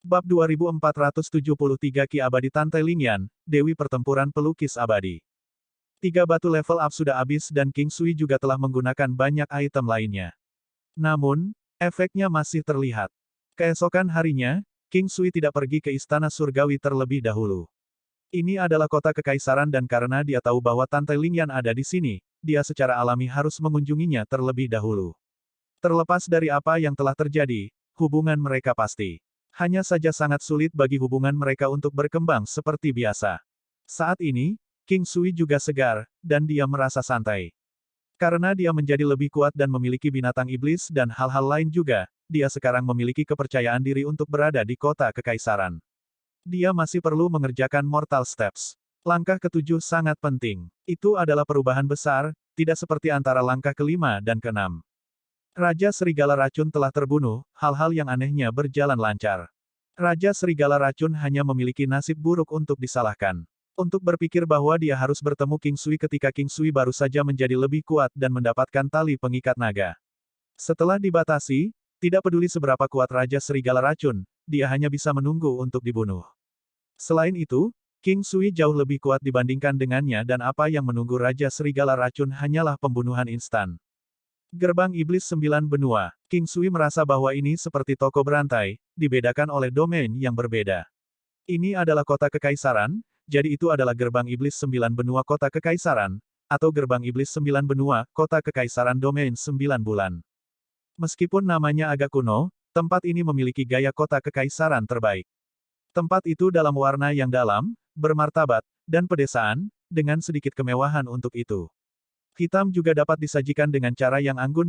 Bab 2473 Ki Abadi Tantai Lingyan, Dewi Pertempuran Pelukis Abadi. 3 batu level up sudah habis dan King Sui juga telah menggunakan banyak item lainnya. Namun, efeknya masih terlihat. Keesokan harinya, King Sui tidak pergi ke Istana Surgawi terlebih dahulu. Ini adalah kota kekaisaran dan karena dia tahu bahwa Tantai Lingyan ada di sini, dia secara alami harus mengunjunginya terlebih dahulu. Terlepas dari apa yang telah terjadi, hubungan mereka pasti. Hanya saja sangat sulit bagi hubungan mereka untuk berkembang seperti biasa. Saat ini, King Sui juga segar, dan dia merasa santai. Karena dia menjadi lebih kuat dan memiliki binatang iblis dan hal-hal lain juga, dia sekarang memiliki kepercayaan diri untuk berada di kota kekaisaran. Dia masih perlu mengerjakan Mortal Steps. Langkah ketujuh sangat penting. Itu adalah perubahan besar, tidak seperti antara langkah kelima dan keenam. Raja Serigala Racun telah terbunuh, hal-hal yang anehnya berjalan lancar. Raja Serigala Racun hanya memiliki nasib buruk untuk disalahkan. Untuk berpikir bahwa dia harus bertemu King Sui ketika King Sui baru saja menjadi lebih kuat dan mendapatkan tali pengikat naga. Setelah dibatasi, tidak peduli seberapa kuat Raja Serigala Racun, dia hanya bisa menunggu untuk dibunuh. Selain itu, King Sui jauh lebih kuat dibandingkan dengannya dan apa yang menunggu Raja Serigala Racun hanyalah pembunuhan instan. Gerbang Iblis 9 Benua. King Sui merasa bahwa ini seperti toko berantai, dibedakan oleh domain yang berbeda. Ini adalah kota kekaisaran, jadi itu adalah gerbang Iblis 9 Benua kota kekaisaran, atau gerbang Iblis 9 Benua, kota kekaisaran domain 9 bulan. Meskipun namanya agak kuno, tempat ini memiliki gaya kota kekaisaran terbaik. Tempat itu dalam warna yang dalam, bermartabat, dan pedesaan, dengan sedikit kemewahan untuk itu. Hitam juga dapat disajikan dengan cara yang anggun,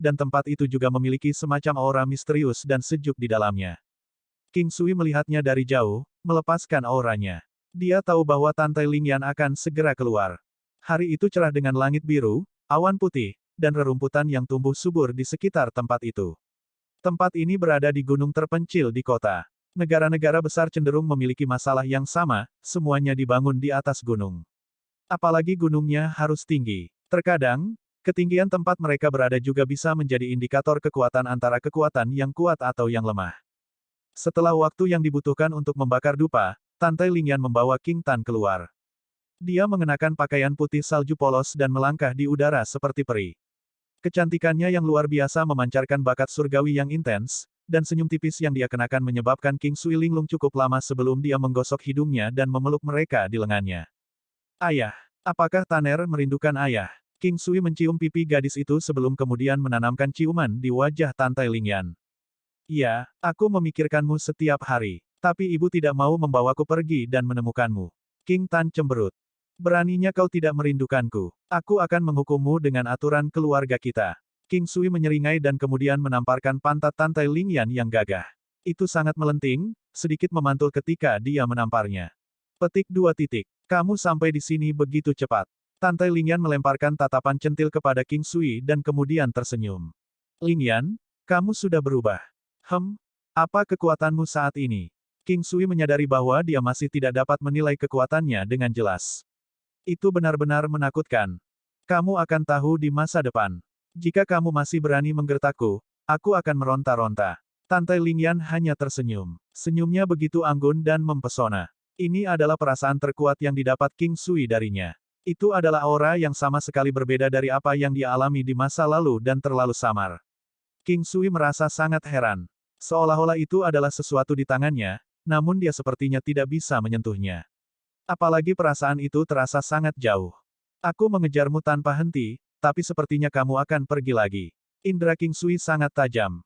dan tempat itu juga memiliki semacam aura misterius dan sejuk di dalamnya. King Sui melihatnya dari jauh, melepaskan auranya. Dia tahu bahwa Tantai Lingyan akan segera keluar. Hari itu cerah dengan langit biru, awan putih, dan rerumputan yang tumbuh subur di sekitar tempat itu. Tempat ini berada di gunung terpencil di kota. Negara-negara besar cenderung memiliki masalah yang sama, semuanya dibangun di atas gunung. Apalagi gunungnya harus tinggi. Terkadang, ketinggian tempat mereka berada juga bisa menjadi indikator kekuatan antara kekuatan yang kuat atau yang lemah. Setelah waktu yang dibutuhkan untuk membakar dupa, Tantai Lingyan membawa King Tan keluar. Dia mengenakan pakaian putih salju polos dan melangkah di udara seperti peri. Kecantikannya yang luar biasa memancarkan bakat surgawi yang intens, dan senyum tipis yang dia kenakan menyebabkan King Sui linglung cukup lama sebelum dia menggosok hidungnya dan memeluk mereka di lengannya. Ayah. Apakah Tanner merindukan ayah? King Sui mencium pipi gadis itu sebelum kemudian menanamkan ciuman di wajah Tantai Lingyan. Iya, aku memikirkanmu setiap hari. Tapi ibu tidak mau membawaku pergi dan menemukanmu. King Tan cemberut. Beraninya kau tidak merindukanku. Aku akan menghukummu dengan aturan keluarga kita. King Sui menyeringai dan kemudian menamparkan pantat Tantai Lingyan yang gagah. Itu sangat melenting, sedikit memantul ketika dia menamparnya. Petik 2 titik. Kamu sampai di sini begitu cepat. Tantai Lingyan melemparkan tatapan centil kepada King Sui dan kemudian tersenyum. Lingyan, kamu sudah berubah. Apa kekuatanmu saat ini? King Sui menyadari bahwa dia masih tidak dapat menilai kekuatannya dengan jelas. Itu benar-benar menakutkan. Kamu akan tahu di masa depan. Jika kamu masih berani menggertakku, aku akan meronta-ronta. Tantai Lingyan hanya tersenyum. Senyumnya begitu anggun dan mempesona. Ini adalah perasaan terkuat yang didapat King Sui darinya. Itu adalah aura yang sama sekali berbeda dari apa yang dia alami di masa lalu dan terlalu samar. King Sui merasa sangat heran. Seolah-olah itu adalah sesuatu di tangannya, namun dia sepertinya tidak bisa menyentuhnya. Apalagi perasaan itu terasa sangat jauh. Aku mengejarmu tanpa henti, tapi sepertinya kamu akan pergi lagi. Indra King Sui sangat tajam.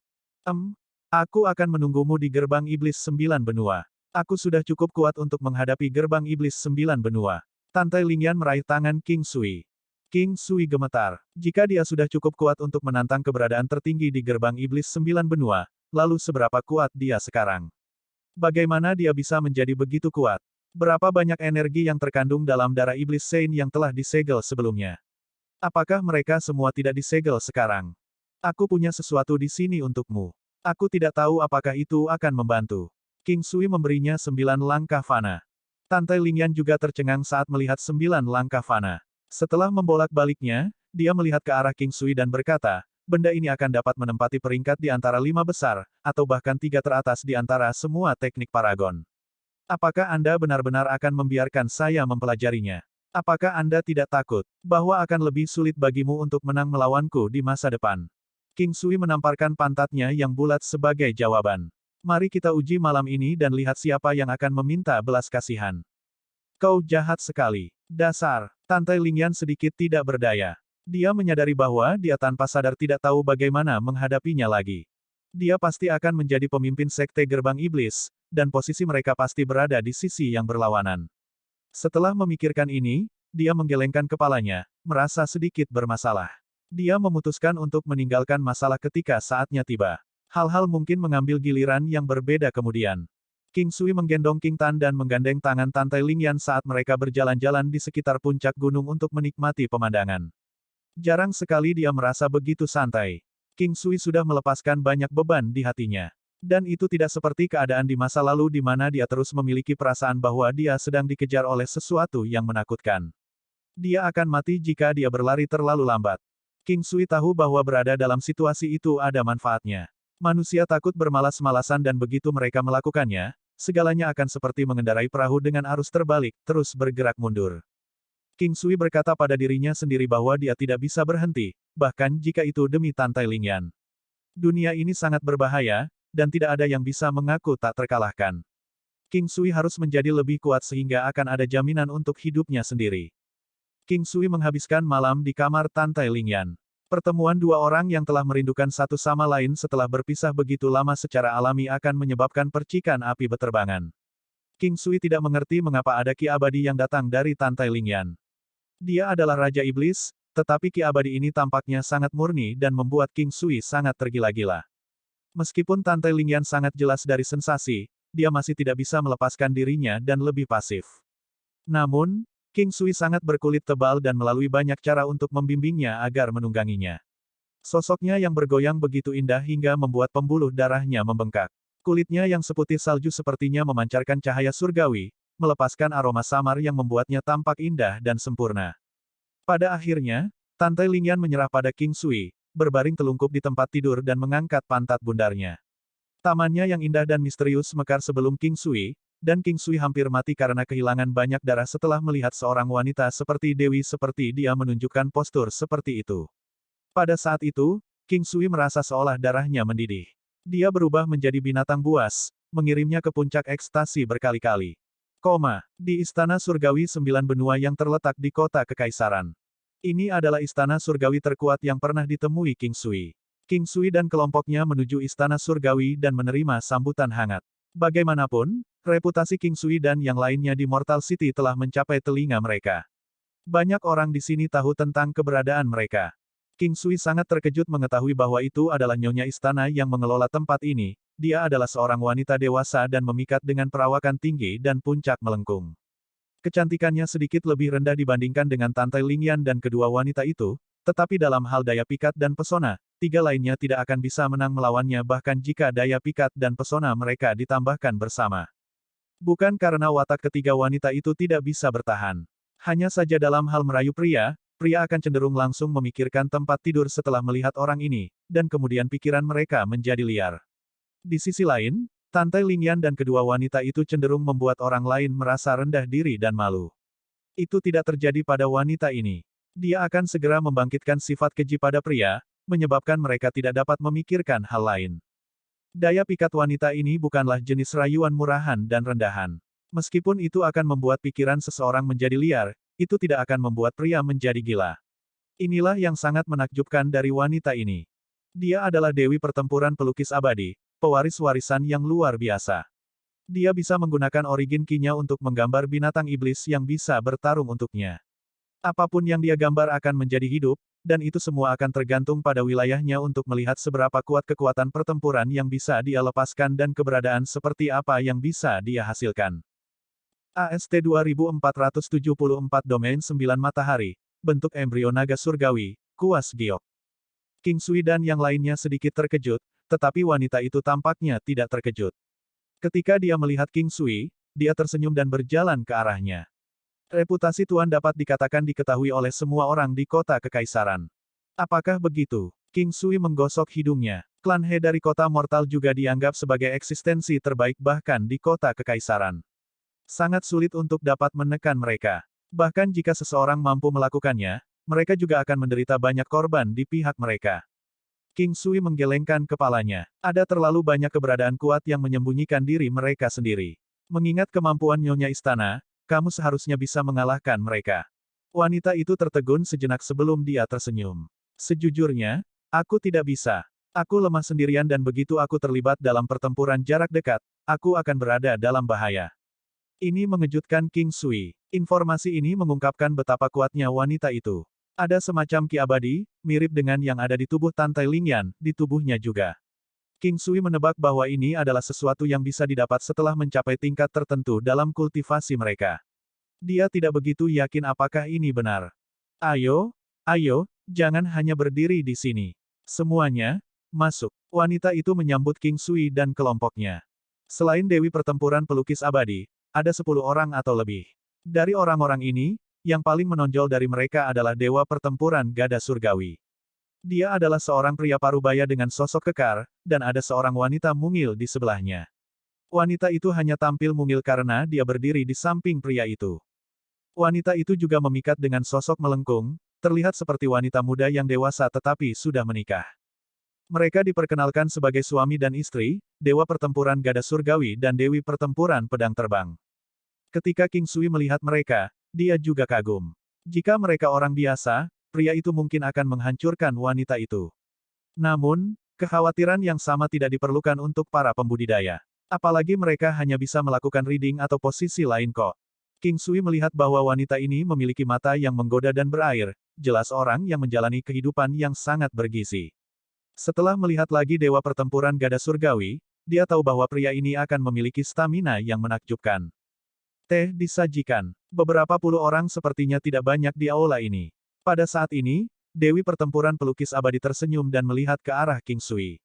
Aku akan menunggumu di gerbang Iblis 9 Benua. Aku sudah cukup kuat untuk menghadapi gerbang Iblis 9 Benua. Tantai Lingyan meraih tangan King Sui. King Sui gemetar. Jika dia sudah cukup kuat untuk menantang keberadaan tertinggi di gerbang Iblis 9 Benua, lalu seberapa kuat dia sekarang? Bagaimana dia bisa menjadi begitu kuat? Berapa banyak energi yang terkandung dalam darah Iblis Saint yang telah disegel sebelumnya? Apakah mereka semua tidak disegel sekarang? Aku punya sesuatu di sini untukmu. Aku tidak tahu apakah itu akan membantu. King Sui memberinya 9 langkah fana. Tantai Lingyan juga tercengang saat melihat 9 langkah fana. Setelah membolak-baliknya, dia melihat ke arah King Sui dan berkata, benda ini akan dapat menempati peringkat di antara 5 besar, atau bahkan 3 teratas di antara semua teknik Paragon. Apakah Anda benar-benar akan membiarkan saya mempelajarinya? Apakah Anda tidak takut bahwa akan lebih sulit bagimu untuk menang melawanku di masa depan? King Sui menamparkan pantatnya yang bulat sebagai jawaban. Mari kita uji malam ini dan lihat siapa yang akan meminta belas kasihan. Kau jahat sekali. Dasar. Tante Lingyan sedikit tidak berdaya. Dia menyadari bahwa dia tanpa sadar tidak tahu bagaimana menghadapinya lagi. Dia pasti akan menjadi pemimpin sekte gerbang iblis, dan posisi mereka pasti berada di sisi yang berlawanan. Setelah memikirkan ini, dia menggelengkan kepalanya, merasa sedikit bermasalah. Dia memutuskan untuk meninggalkan masalah ketika saatnya tiba. Hal-hal mungkin mengambil giliran yang berbeda kemudian. King Sui menggendong King Tan dan menggandeng tangan Tante Lingyan saat mereka berjalan-jalan di sekitar puncak gunung untuk menikmati pemandangan. Jarang sekali dia merasa begitu santai. King Sui sudah melepaskan banyak beban di hatinya. Dan itu tidak seperti keadaan di masa lalu di mana dia terus memiliki perasaan bahwa dia sedang dikejar oleh sesuatu yang menakutkan. Dia akan mati jika dia berlari terlalu lambat. King Sui tahu bahwa berada dalam situasi itu ada manfaatnya. Manusia takut bermalas-malasan dan begitu mereka melakukannya, segalanya akan seperti mengendarai perahu dengan arus terbalik, terus bergerak mundur. King Sui berkata pada dirinya sendiri bahwa dia tidak bisa berhenti, bahkan jika itu demi Tante Lingyan. Dunia ini sangat berbahaya, dan tidak ada yang bisa mengaku tak terkalahkan. King Sui harus menjadi lebih kuat sehingga akan ada jaminan untuk hidupnya sendiri. King Sui menghabiskan malam di kamar Tante Lingyan. Pertemuan dua orang yang telah merindukan satu sama lain setelah berpisah begitu lama secara alami akan menyebabkan percikan api beterbangan. King Sui tidak mengerti mengapa ada Ki Abadi yang datang dari Tante Lingyan. Dia adalah Raja Iblis, tetapi Ki Abadi ini tampaknya sangat murni dan membuat King Sui sangat tergila-gila. Meskipun Tante Lingyan sangat jelas dari sensasi, dia masih tidak bisa melepaskan dirinya dan lebih pasif. Namun, King Sui sangat berkulit tebal dan melalui banyak cara untuk membimbingnya agar menungganginya. Sosoknya yang bergoyang begitu indah hingga membuat pembuluh darahnya membengkak. Kulitnya yang seputih salju sepertinya memancarkan cahaya surgawi, melepaskan aroma samar yang membuatnya tampak indah dan sempurna. Pada akhirnya, Tante Lingyan menyerah pada King Sui, berbaring telungkup di tempat tidur dan mengangkat pantat bundarnya. Tamannya yang indah dan misterius mekar sebelum King Sui, dan King Sui hampir mati karena kehilangan banyak darah setelah melihat seorang wanita seperti Dewi seperti dia menunjukkan postur seperti itu. Pada saat itu, King Sui merasa seolah darahnya mendidih. Dia berubah menjadi binatang buas, mengirimnya ke puncak ekstasi berkali-kali. Di Istana Surgawi 9 benua yang terletak di kota Kekaisaran. Ini adalah istana surgawi terkuat yang pernah ditemui King Sui. King Sui dan kelompoknya menuju Istana Surgawi dan menerima sambutan hangat. Bagaimanapun, reputasi King Sui dan yang lainnya di Mortal City telah mencapai telinga mereka. Banyak orang di sini tahu tentang keberadaan mereka. King Sui sangat terkejut mengetahui bahwa itu adalah nyonya istana yang mengelola tempat ini. Dia adalah seorang wanita dewasa dan memikat dengan perawakan tinggi dan puncak melengkung. Kecantikannya sedikit lebih rendah dibandingkan dengan Tante Lingyan dan kedua wanita itu, tetapi dalam hal daya pikat dan pesona, tiga lainnya tidak akan bisa menang melawannya bahkan jika daya pikat dan pesona mereka ditambahkan bersama. Bukan karena watak ketiga wanita itu tidak bisa bertahan. Hanya saja dalam hal merayu pria, pria akan cenderung langsung memikirkan tempat tidur setelah melihat orang ini, dan kemudian pikiran mereka menjadi liar. Di sisi lain, Tante Lingyan dan kedua wanita itu cenderung membuat orang lain merasa rendah diri dan malu. Itu tidak terjadi pada wanita ini. Dia akan segera membangkitkan sifat keji pada pria, menyebabkan mereka tidak dapat memikirkan hal lain. Daya pikat wanita ini bukanlah jenis rayuan murahan dan rendahan. Meskipun itu akan membuat pikiran seseorang menjadi liar, itu tidak akan membuat pria menjadi gila. Inilah yang sangat menakjubkan dari wanita ini. Dia adalah Dewi Pertempuran Pelukis Abadi, pewaris warisan yang luar biasa. Dia bisa menggunakan origin ki-nya untuk menggambar binatang iblis yang bisa bertarung untuknya. Apapun yang dia gambar akan menjadi hidup, dan itu semua akan tergantung pada wilayahnya untuk melihat seberapa kuat kekuatan pertempuran yang bisa dia lepaskan dan keberadaan seperti apa yang bisa dia hasilkan. AST 2474 Domain 9 Matahari, bentuk embrio naga surgawi, kuas giok. King Sui dan yang lainnya sedikit terkejut, tetapi wanita itu tampaknya tidak terkejut. Ketika dia melihat King Sui, dia tersenyum dan berjalan ke arahnya. Reputasi Tuan dapat dikatakan diketahui oleh semua orang di kota Kekaisaran. Apakah begitu? King Sui menggosok hidungnya. Klan He dari kota mortal juga dianggap sebagai eksistensi terbaik bahkan di kota kekaisaran. Sangat sulit untuk dapat menekan mereka. Bahkan jika seseorang mampu melakukannya, mereka juga akan menderita banyak korban di pihak mereka. King Sui menggelengkan kepalanya. Ada terlalu banyak keberadaan kuat yang menyembunyikan diri mereka sendiri. Mengingat kemampuan Nyonya Istana, kamu seharusnya bisa mengalahkan mereka. Wanita itu tertegun sejenak sebelum dia tersenyum. Sejujurnya, aku tidak bisa. Aku lemah sendirian dan begitu aku terlibat dalam pertempuran jarak dekat, aku akan berada dalam bahaya. Ini mengejutkan King Sui. Informasi ini mengungkapkan betapa kuatnya wanita itu. Ada semacam ki abadi, mirip dengan yang ada di tubuh Tantai Lingyan, di tubuhnya juga. King Sui menebak bahwa ini adalah sesuatu yang bisa didapat setelah mencapai tingkat tertentu dalam kultivasi mereka. Dia tidak begitu yakin apakah ini benar. Ayo, ayo, jangan hanya berdiri di sini. Semuanya, masuk. Wanita itu menyambut King Sui dan kelompoknya. Selain Dewi Pertempuran Pelukis Abadi, ada 10 orang atau lebih. Dari orang-orang ini, yang paling menonjol dari mereka adalah Dewa Pertempuran Gada Surgawi. Dia adalah seorang pria parubaya dengan sosok kekar, dan ada seorang wanita mungil di sebelahnya. Wanita itu hanya tampil mungil karena dia berdiri di samping pria itu. Wanita itu juga memikat dengan sosok melengkung, terlihat seperti wanita muda yang dewasa tetapi sudah menikah. Mereka diperkenalkan sebagai suami dan istri, Dewa Pertempuran Gada Surgawi dan Dewi Pertempuran Pedang Terbang. Ketika King Sui melihat mereka, dia juga kagum. Jika mereka orang biasa, pria itu mungkin akan menghancurkan wanita itu. Namun, kekhawatiran yang sama tidak diperlukan untuk para pembudidaya. Apalagi mereka hanya bisa melakukan reading atau posisi lain kok. King Sui melihat bahwa wanita ini memiliki mata yang menggoda dan berair, jelas orang yang menjalani kehidupan yang sangat bergizi. Setelah melihat lagi Dewa Pertempuran Gada Surgawi, dia tahu bahwa pria ini akan memiliki stamina yang menakjubkan. Teh disajikan. Beberapa puluh orang sepertinya tidak banyak di aula ini. Pada saat ini, Dewi Pertempuran Pelukis Abadi tersenyum dan melihat ke arah King Sui.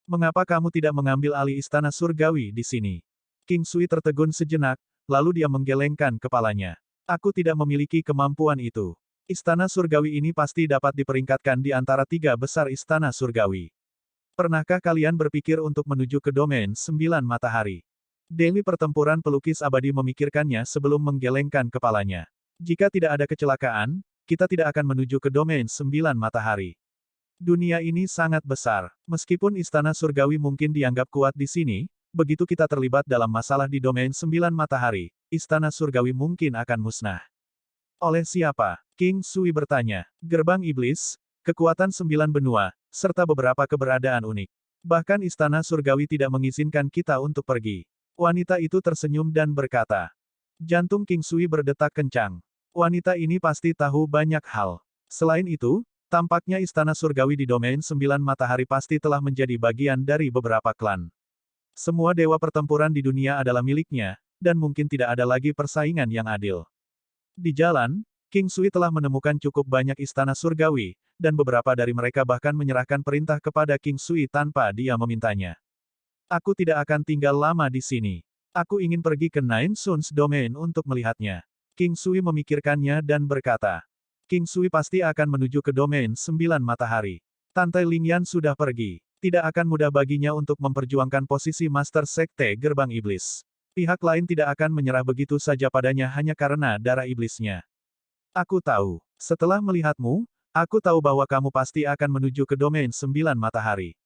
Mengapa kamu tidak mengambil alih Istana Surgawi di sini? King Sui tertegun sejenak, lalu dia menggelengkan kepalanya. Aku tidak memiliki kemampuan itu. Istana Surgawi ini pasti dapat diperingkatkan di antara 3 besar Istana Surgawi. Pernahkah kalian berpikir untuk menuju ke domain 9 matahari? Dewi Pertempuran Pelukis Abadi memikirkannya sebelum menggelengkan kepalanya. Jika tidak ada kecelakaan, kita tidak akan menuju ke domain 9 matahari. Dunia ini sangat besar. Meskipun Istana Surgawi mungkin dianggap kuat di sini, begitu kita terlibat dalam masalah di domain 9 matahari, Istana Surgawi mungkin akan musnah. Oleh siapa? King Sui bertanya. Gerbang Iblis, kekuatan 9 benua, serta beberapa keberadaan unik. Bahkan Istana Surgawi tidak mengizinkan kita untuk pergi. Wanita itu tersenyum dan berkata. Jantung King Sui berdetak kencang. Wanita ini pasti tahu banyak hal. Selain itu, tampaknya Istana Surgawi di domain 9 matahari pasti telah menjadi bagian dari beberapa klan. Semua dewa pertempuran di dunia adalah miliknya, dan mungkin tidak ada lagi persaingan yang adil. Di jalan, King Sui telah menemukan cukup banyak Istana Surgawi, dan beberapa dari mereka bahkan menyerahkan perintah kepada King Sui tanpa dia memintanya. Aku tidak akan tinggal lama di sini. Aku ingin pergi ke Nine Suns Domain untuk melihatnya. King Sui memikirkannya dan berkata. King Sui pasti akan menuju ke domain 9 matahari. Tantai Lingyan sudah pergi. Tidak akan mudah baginya untuk memperjuangkan posisi Master Sekte Gerbang Iblis. Pihak lain tidak akan menyerah begitu saja padanya hanya karena darah iblisnya. Aku tahu. Setelah melihatmu, aku tahu bahwa kamu pasti akan menuju ke domain 9 matahari.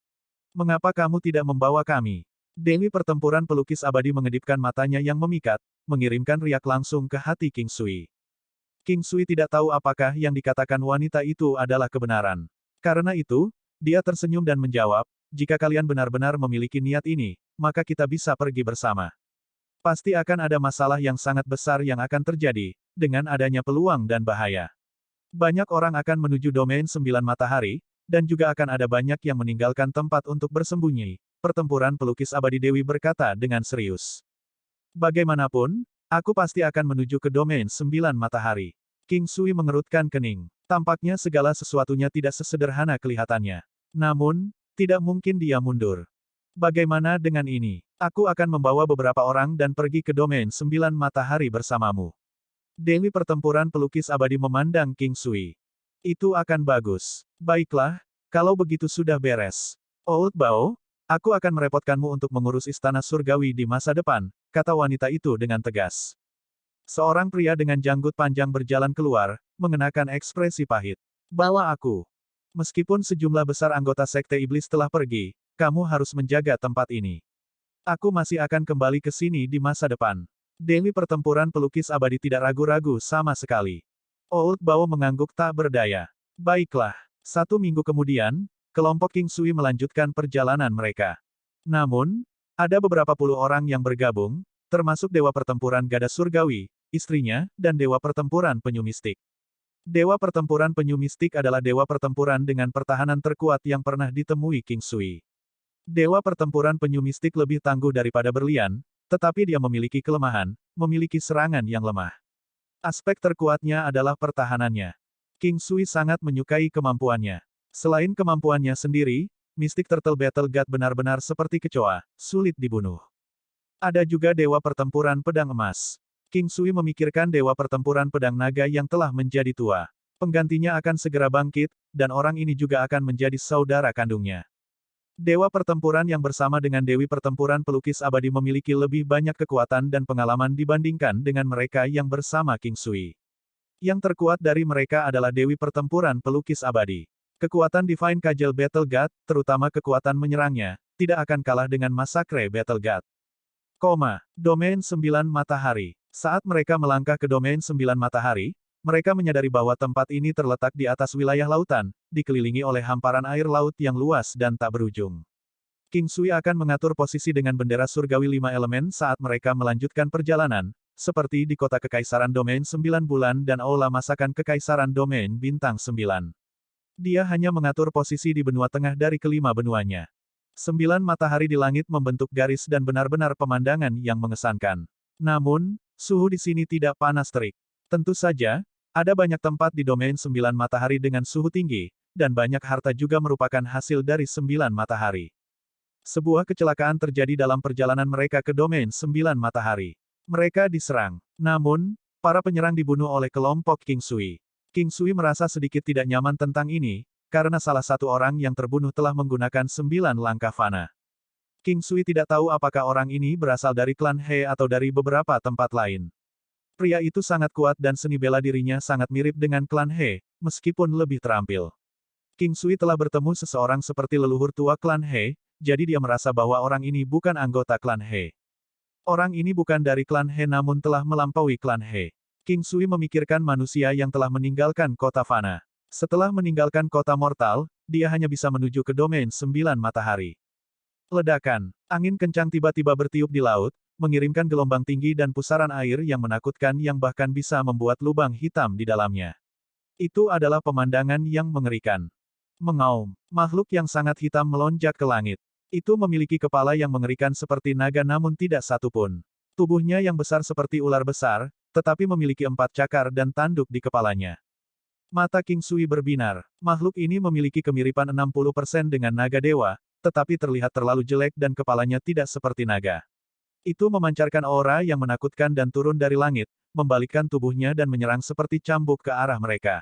Mengapa kamu tidak membawa kami? Dewi Pertempuran Pelukis Abadi mengedipkan matanya yang memikat, mengirimkan riak langsung ke hati King Sui. King Sui tidak tahu apakah yang dikatakan wanita itu adalah kebenaran. Karena itu, dia tersenyum dan menjawab, jika kalian benar-benar memiliki niat ini, maka kita bisa pergi bersama. Pasti akan ada masalah yang sangat besar yang akan terjadi, dengan adanya peluang dan bahaya. Banyak orang akan menuju domain 9 matahari, dan juga akan ada banyak yang meninggalkan tempat untuk bersembunyi. Pertempuran Pelukis Abadi Dewi berkata dengan serius. Bagaimanapun, aku pasti akan menuju ke domain 9 matahari. King Sui mengerutkan kening. Tampaknya segala sesuatunya tidak sesederhana kelihatannya. Namun, tidak mungkin dia mundur. Bagaimana dengan ini? Aku akan membawa beberapa orang dan pergi ke domain 9 matahari bersamamu. Dewi Pertempuran Pelukis Abadi memandang King Sui. Itu akan bagus. Baiklah, Kalau begitu sudah beres. Old Bao, aku akan merepotkanmu untuk mengurus istana surgawi di masa depan, kata wanita itu dengan tegas. Seorang pria dengan janggut panjang berjalan keluar, mengenakan ekspresi pahit. Bawa aku. Meskipun sejumlah besar anggota Sekte Iblis telah pergi, kamu harus menjaga tempat ini. Aku masih akan kembali ke sini di masa depan. Dewi Pertempuran Pelukis Abadi tidak ragu-ragu sama sekali. Old Bao mengangguk tak berdaya. Baiklah. 1 minggu kemudian, kelompok King Sui melanjutkan perjalanan mereka. Namun, ada beberapa puluh orang yang bergabung, termasuk Dewa Pertempuran Gada Surgawi, istrinya, dan Dewa Pertempuran Penyu Mistik. Dewa Pertempuran Penyu Mistik adalah dewa pertempuran dengan pertahanan terkuat yang pernah ditemui King Sui. Dewa Pertempuran Penyu Mistik lebih tangguh daripada berlian, tetapi dia memiliki kelemahan, memiliki serangan yang lemah. Aspek terkuatnya adalah pertahanannya. King Sui sangat menyukai kemampuannya. Selain kemampuannya sendiri, Mystic Turtle Battle God benar-benar seperti kecoa, sulit dibunuh. Ada juga Dewa Pertempuran Pedang Emas. King Sui memikirkan Dewa Pertempuran Pedang Naga yang telah menjadi tua. Penggantinya akan segera bangkit, dan orang ini juga akan menjadi saudara kandungnya. Dewa Pertempuran yang bersama dengan Dewi Pertempuran Pelukis Abadi memiliki lebih banyak kekuatan dan pengalaman dibandingkan dengan mereka yang bersama King Sui. Yang terkuat dari mereka adalah Dewi Pertempuran Pelukis Abadi. Kekuatan Divine Cudgel Battle God, terutama kekuatan menyerangnya, tidak akan kalah dengan Massacre Battle God. Domain 9 Matahari. Saat mereka melangkah ke Domain 9 Matahari, mereka menyadari bahwa tempat ini terletak di atas wilayah lautan, dikelilingi oleh hamparan air laut yang luas dan tak berujung. King Sui akan mengatur posisi dengan bendera surgawi 5 elemen saat mereka melanjutkan perjalanan, seperti di kota Kekaisaran Domain 9 Bulan dan Aula Masakan Kekaisaran Domain Bintang 9. Dia hanya mengatur posisi di benua tengah dari kelima benuanya. 9 matahari di langit membentuk garis dan benar-benar pemandangan yang mengesankan. Namun, suhu di sini tidak panas terik. Tentu saja, ada banyak tempat di Domain 9 Matahari dengan suhu tinggi, dan banyak harta juga merupakan hasil dari 9 matahari. Sebuah kecelakaan terjadi dalam perjalanan mereka ke Domain 9 Matahari. Mereka diserang. Namun, para penyerang dibunuh oleh kelompok King Sui. King Sui merasa sedikit tidak nyaman tentang ini, karena salah satu orang yang terbunuh telah menggunakan 9 langkah fana. King Sui tidak tahu apakah orang ini berasal dari klan He atau dari beberapa tempat lain. Pria itu sangat kuat dan seni bela dirinya sangat mirip dengan klan He, meskipun lebih terampil. King Sui telah bertemu seseorang seperti leluhur tua klan He, jadi dia merasa bahwa orang ini bukan anggota klan He. Orang ini bukan dari klan He namun telah melampaui klan He. King Sui memikirkan manusia yang telah meninggalkan kota fana. Setelah meninggalkan kota mortal, dia hanya bisa menuju ke Domain 9 Matahari. Ledakan. Angin kencang tiba-tiba bertiup di laut, mengirimkan gelombang tinggi dan pusaran air yang menakutkan yang bahkan bisa membuat lubang hitam di dalamnya. Itu adalah pemandangan yang mengerikan. Mengaum. Makhluk yang sangat hitam melonjak ke langit. Itu memiliki kepala yang mengerikan seperti naga namun tidak satu pun. Tubuhnya yang besar seperti ular besar, tetapi memiliki 4 cakar dan tanduk di kepalanya. Mata King Sui berbinar. Makhluk ini memiliki kemiripan 60% dengan naga dewa, tetapi terlihat terlalu jelek dan kepalanya tidak seperti naga. Itu memancarkan aura yang menakutkan dan turun dari langit, membalikkan tubuhnya dan menyerang seperti cambuk ke arah mereka.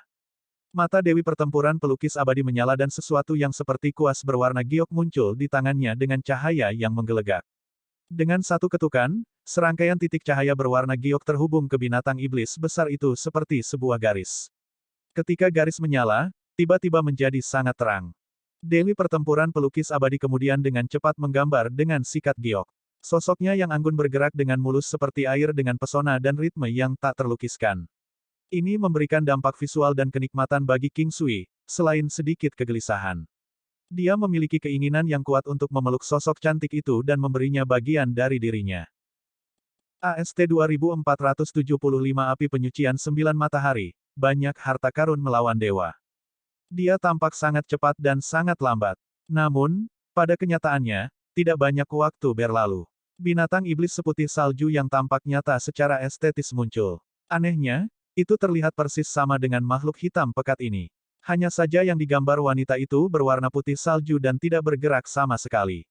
Mata Dewi Pertempuran Pelukis Abadi menyala dan sesuatu yang seperti kuas berwarna giok muncul di tangannya dengan cahaya yang menggelegak. Dengan satu ketukan, serangkaian titik cahaya berwarna giok terhubung ke binatang iblis besar itu seperti sebuah garis. Ketika garis menyala, tiba-tiba menjadi sangat terang. Dewi Pertempuran Pelukis Abadi kemudian dengan cepat menggambar dengan sikat giok. Sosoknya yang anggun bergerak dengan mulus seperti air dengan pesona dan ritme yang tak terlukiskan. Ini memberikan dampak visual dan kenikmatan bagi King Sui, selain sedikit kegelisahan. Dia memiliki keinginan yang kuat untuk memeluk sosok cantik itu dan memberinya bagian dari dirinya. AST 2475 Api Penyucian 9 Matahari, banyak harta karun melawan dewa. Dia tampak sangat cepat dan sangat lambat. Namun, pada kenyataannya, tidak banyak waktu berlalu. Binatang iblis seputih salju yang tampak nyata secara estetis muncul. Anehnya, itu terlihat persis sama dengan makhluk hitam pekat ini. Hanya saja yang digambar wanita itu berwarna putih salju dan tidak bergerak sama sekali.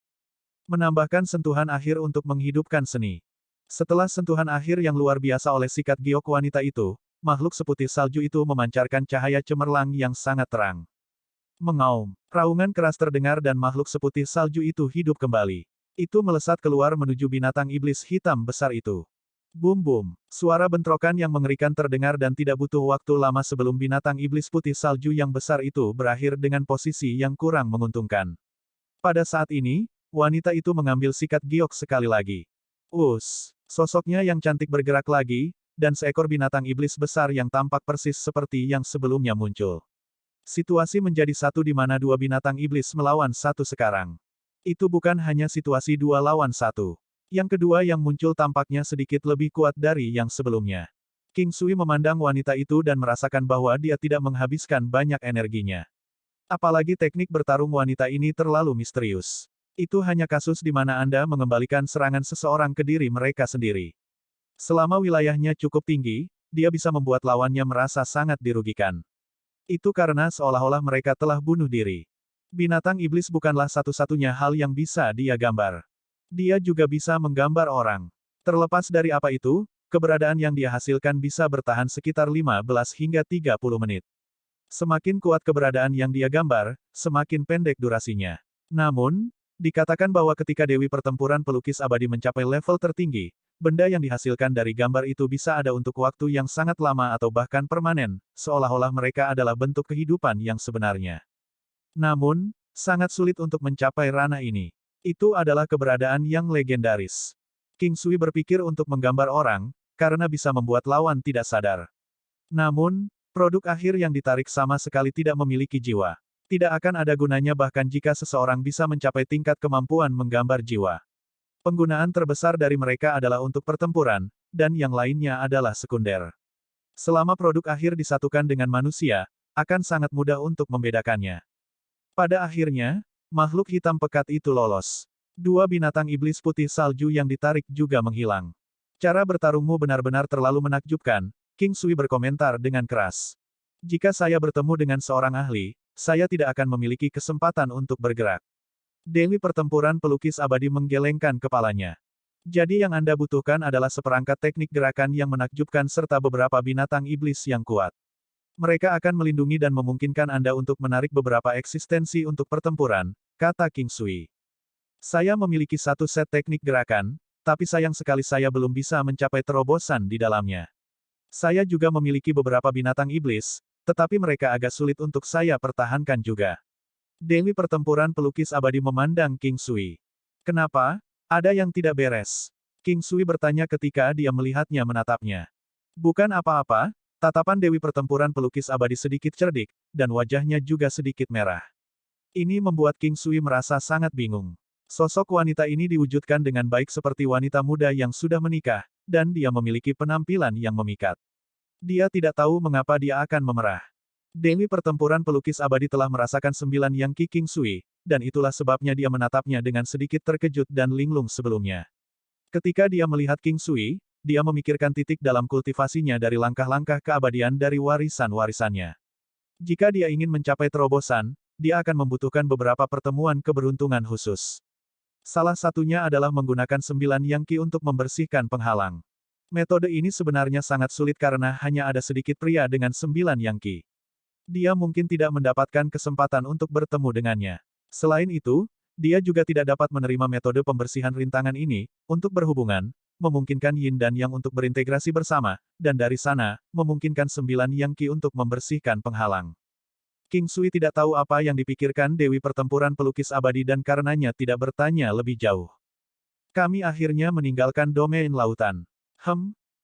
Menambahkan sentuhan akhir untuk menghidupkan seni. Setelah sentuhan akhir yang luar biasa oleh sikat giok wanita itu, makhluk seputih salju itu memancarkan cahaya cemerlang yang sangat terang. Mengaum. Raungan keras terdengar dan makhluk seputih salju itu hidup kembali. Itu melesat keluar menuju binatang iblis hitam besar itu. Bum bum. Suara bentrokan yang mengerikan terdengar dan tidak butuh waktu lama sebelum binatang iblis putih salju yang besar itu berakhir dengan posisi yang kurang menguntungkan. Pada saat ini, wanita itu mengambil sikat giok sekali lagi. Sosoknya yang cantik bergerak lagi, dan seekor binatang iblis besar yang tampak persis seperti yang sebelumnya muncul. Situasi menjadi satu di mana dua binatang iblis melawan satu sekarang. Itu bukan hanya situasi 2 lawan 1. Yang kedua yang muncul tampaknya sedikit lebih kuat dari yang sebelumnya. King Sui memandang wanita itu dan merasakan bahwa dia tidak menghabiskan banyak energinya. Apalagi teknik bertarung wanita ini terlalu misterius. Itu hanya kasus di mana Anda mengembalikan serangan seseorang ke diri mereka sendiri. Selama wilayahnya cukup tinggi, dia bisa membuat lawannya merasa sangat dirugikan. Itu karena seolah-olah mereka telah bunuh diri. Binatang iblis bukanlah satu-satunya hal yang bisa dia gambar. Dia juga bisa menggambar orang. Terlepas dari apa itu, keberadaan yang dia hasilkan bisa bertahan sekitar 15 hingga 30 menit. Semakin kuat keberadaan yang dia gambar, semakin pendek durasinya. Namun, dikatakan bahwa ketika Dewi Pertempuran Pelukis Abadi mencapai level tertinggi, benda yang dihasilkan dari gambar itu bisa ada untuk waktu yang sangat lama atau bahkan permanen, seolah-olah mereka adalah bentuk kehidupan yang sebenarnya. Namun, sangat sulit untuk mencapai ranah ini. Itu adalah keberadaan yang legendaris. King Sui berpikir untuk menggambar orang, karena bisa membuat lawan tidak sadar. Namun, produk akhir yang ditarik sama sekali tidak memiliki jiwa. Tidak akan ada gunanya bahkan jika seseorang bisa mencapai tingkat kemampuan menggambar jiwa. Penggunaan terbesar dari mereka adalah untuk pertempuran, dan yang lainnya adalah sekunder. Selama produk akhir disatukan dengan manusia, akan sangat mudah untuk membedakannya. Pada akhirnya, makhluk hitam pekat itu lolos. Dua binatang iblis putih salju yang ditarik juga menghilang. Cara bertarungmu benar-benar terlalu menakjubkan, King Sui berkomentar dengan keras. Jika saya bertemu dengan seorang ahli, saya tidak akan memiliki kesempatan untuk bergerak. Dewi Pertempuran Pelukis Abadi menggelengkan kepalanya. Jadi yang Anda butuhkan adalah seperangkat teknik gerakan yang menakjubkan serta beberapa binatang iblis yang kuat. Mereka akan melindungi dan memungkinkan Anda untuk menarik beberapa eksistensi untuk pertempuran, kata King Sui. Saya memiliki satu set teknik gerakan, tapi sayang sekali saya belum bisa mencapai terobosan di dalamnya. Saya juga memiliki beberapa binatang iblis, tetapi mereka agak sulit untuk saya pertahankan juga. Dewi Pertempuran Pelukis Abadi memandang King Sui. Kenapa? Ada yang tidak beres. King Sui bertanya ketika dia melihatnya menatapnya. Bukan apa-apa, tatapan Dewi Pertempuran Pelukis Abadi sedikit cerdik, dan wajahnya juga sedikit merah. Ini membuat King Sui merasa sangat bingung. Sosok wanita ini diwujudkan dengan baik seperti wanita muda yang sudah menikah, dan dia memiliki penampilan yang memikat. Dia tidak tahu mengapa dia akan memerah. Dewi Pertempuran Pelukis Abadi telah merasakan 9 yang Ki King Sui, dan itulah sebabnya dia menatapnya dengan sedikit terkejut dan linglung sebelumnya. Ketika dia melihat King Sui, dia memikirkan titik dalam kultivasinya dari langkah-langkah keabadian dari warisan-warisannya. Jika dia ingin mencapai terobosan, dia akan membutuhkan beberapa pertemuan keberuntungan khusus. Salah satunya adalah menggunakan 9 yang Ki untuk membersihkan penghalang. Metode ini sebenarnya sangat sulit karena hanya ada sedikit pria dengan 9 yang Ki. Dia mungkin tidak mendapatkan kesempatan untuk bertemu dengannya. Selain itu, dia juga tidak dapat menerima metode pembersihan rintangan ini, untuk berhubungan, memungkinkan Yin dan Yang untuk berintegrasi bersama, dan dari sana, memungkinkan 9 yang Ki untuk membersihkan penghalang. King Sui tidak tahu apa yang dipikirkan Dewi Pertempuran Pelukis Abadi dan karenanya tidak bertanya lebih jauh. Kami akhirnya meninggalkan domain lautan.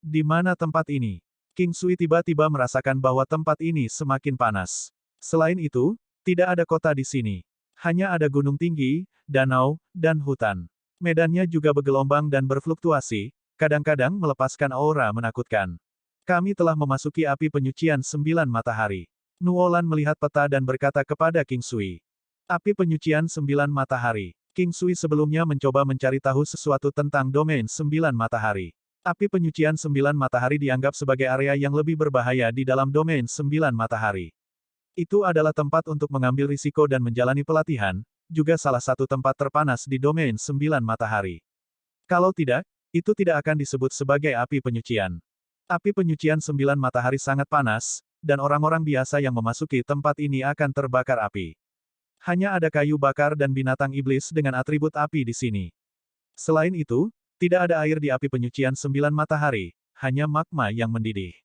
Di mana tempat ini? King Sui tiba-tiba merasakan bahwa tempat ini semakin panas. Selain itu, tidak ada kota di sini. Hanya ada gunung tinggi, danau, dan hutan. Medannya juga bergelombang dan berfluktuasi, kadang-kadang melepaskan aura menakutkan. Kami telah memasuki api penyucian 9 matahari. Nuolan melihat peta dan berkata kepada King Sui. Api penyucian 9 matahari. King Sui sebelumnya mencoba mencari tahu sesuatu tentang domain 9 matahari. Api penyucian 9 matahari dianggap sebagai area yang lebih berbahaya di dalam domain 9 matahari. Itu adalah tempat untuk mengambil risiko dan menjalani pelatihan, juga salah satu tempat terpanas di domain 9 matahari. Kalau tidak, itu tidak akan disebut sebagai api penyucian. Api penyucian 9 matahari sangat panas, dan orang-orang biasa yang memasuki tempat ini akan terbakar api. Hanya ada kayu bakar dan binatang iblis dengan atribut api di sini. Selain itu, tidak ada air di api penyucian 9 matahari, hanya magma yang mendidih.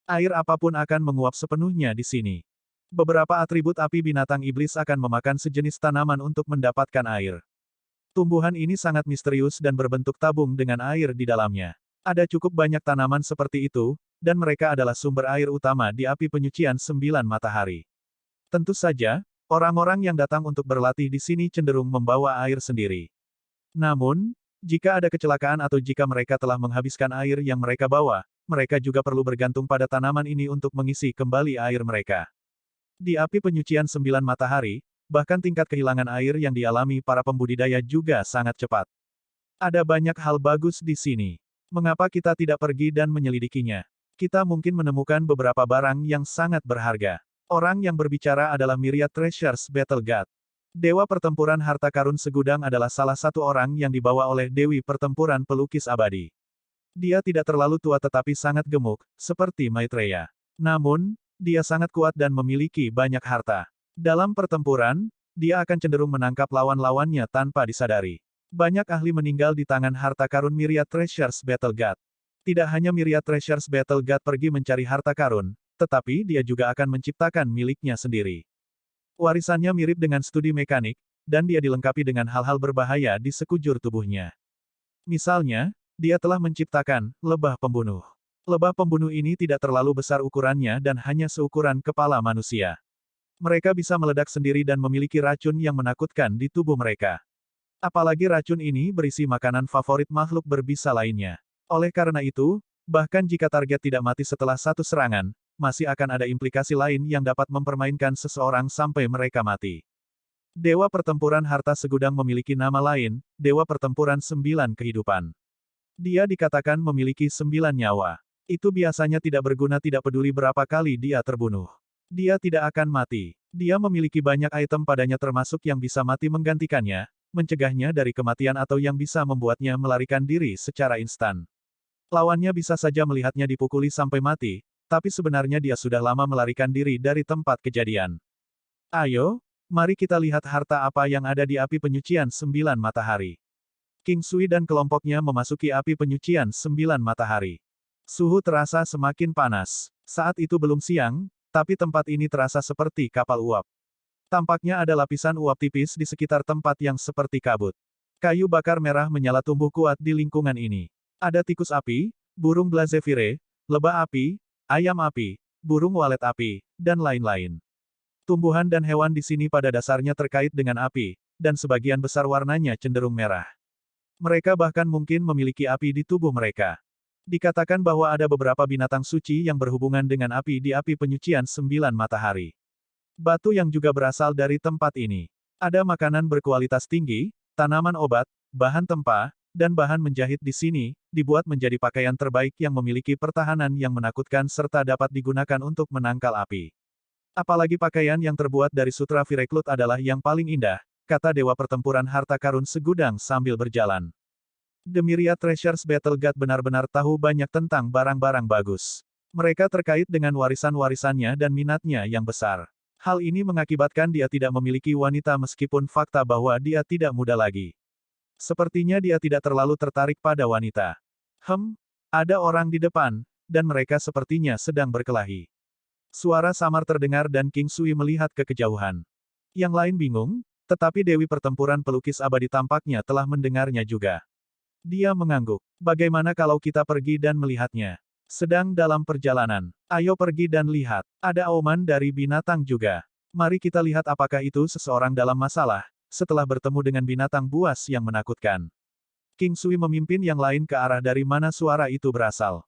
Air apapun akan menguap sepenuhnya di sini. Beberapa atribut api binatang iblis akan memakan sejenis tanaman untuk mendapatkan air. Tumbuhan ini sangat misterius dan berbentuk tabung dengan air di dalamnya. Ada cukup banyak tanaman seperti itu, dan mereka adalah sumber air utama di api penyucian 9 matahari. Tentu saja, orang-orang yang datang untuk berlatih di sini cenderung membawa air sendiri. Namun, jika ada kecelakaan atau jika mereka telah menghabiskan air yang mereka bawa, mereka juga perlu bergantung pada tanaman ini untuk mengisi kembali air mereka. Di api penyucian 9 matahari, bahkan tingkat kehilangan air yang dialami para pembudidaya juga sangat cepat. Ada banyak hal bagus di sini. Mengapa kita tidak pergi dan menyelidikinya? Kita mungkin menemukan beberapa barang yang sangat berharga. Orang yang berbicara adalah Myriad Treasures Battle God. Dewa pertempuran harta karun segudang adalah salah satu orang yang dibawa oleh Dewi pertempuran pelukis abadi. Dia tidak terlalu tua tetapi sangat gemuk, seperti Maitreya. Namun, dia sangat kuat dan memiliki banyak harta. Dalam pertempuran, dia akan cenderung menangkap lawan-lawannya tanpa disadari. Banyak ahli meninggal di tangan harta karun Myriad Treasures Battle God. Tidak hanya Myriad Treasures Battle God pergi mencari harta karun, tetapi dia juga akan menciptakan miliknya sendiri. Warisannya mirip dengan studi mekanik, dan dia dilengkapi dengan hal-hal berbahaya di sekujur tubuhnya. Misalnya, dia telah menciptakan lebah pembunuh. Lebah pembunuh ini tidak terlalu besar ukurannya dan hanya seukuran kepala manusia. Mereka bisa meledak sendiri dan memiliki racun yang menakutkan di tubuh mereka. Apalagi racun ini berisi makanan favorit makhluk berbisa lainnya. Oleh karena itu, bahkan jika target tidak mati setelah satu serangan, masih akan ada implikasi lain yang dapat mempermainkan seseorang sampai mereka mati. Dewa pertempuran harta segudang memiliki nama lain, Dewa pertempuran 9 kehidupan. Dia dikatakan memiliki 9 nyawa. Itu biasanya tidak berguna tidak peduli berapa kali dia terbunuh. Dia tidak akan mati. Dia memiliki banyak item padanya termasuk yang bisa mati menggantikannya, mencegahnya dari kematian atau yang bisa membuatnya melarikan diri secara instan. Lawannya bisa saja melihatnya dipukuli sampai mati, tapi sebenarnya dia sudah lama melarikan diri dari tempat kejadian. Ayo, mari kita lihat harta apa yang ada di api penyucian 9 matahari. King Sui dan kelompoknya memasuki api penyucian 9 matahari. Suhu terasa semakin panas. Saat itu belum siang, tapi tempat ini terasa seperti kapal uap. Tampaknya ada lapisan uap tipis di sekitar tempat yang seperti kabut. Kayu bakar merah menyala tumbuh kuat di lingkungan ini. Ada tikus api, burung blazevire, lebah api, ayam api, burung walet api, dan lain-lain. Tumbuhan dan hewan di sini pada dasarnya terkait dengan api, dan sebagian besar warnanya cenderung merah. Mereka bahkan mungkin memiliki api di tubuh mereka. Dikatakan bahwa ada beberapa binatang suci yang berhubungan dengan api di api penyucian 9 matahari. Batu yang juga berasal dari tempat ini. Ada makanan berkualitas tinggi, tanaman obat, bahan tempa, dan bahan menjahit di sini, dibuat menjadi pakaian terbaik yang memiliki pertahanan yang menakutkan serta dapat digunakan untuk menangkal api. Apalagi pakaian yang terbuat dari sutra Vireklut adalah yang paling indah, kata Dewa Pertempuran Harta Karun segudang sambil berjalan. The Myriad Treasures Battle God benar-benar tahu banyak tentang barang-barang bagus. Mereka terkait dengan warisan-warisannya dan minatnya yang besar. Hal ini mengakibatkan dia tidak memiliki wanita meskipun fakta bahwa dia tidak muda lagi. Sepertinya dia tidak terlalu tertarik pada wanita. Ada orang di depan, dan mereka sepertinya sedang berkelahi. Suara samar terdengar dan King Sui melihat ke kejauhan. Yang lain bingung, tetapi Dewi Pertempuran Pelukis Abadi tampaknya telah mendengarnya juga. Dia mengangguk. Bagaimana kalau kita pergi dan melihatnya? Sedang dalam perjalanan. Ayo pergi dan lihat. Ada auman dari binatang juga. Mari kita lihat apakah itu seseorang dalam masalah, setelah bertemu dengan binatang buas yang menakutkan. King Sui memimpin yang lain ke arah dari mana suara itu berasal.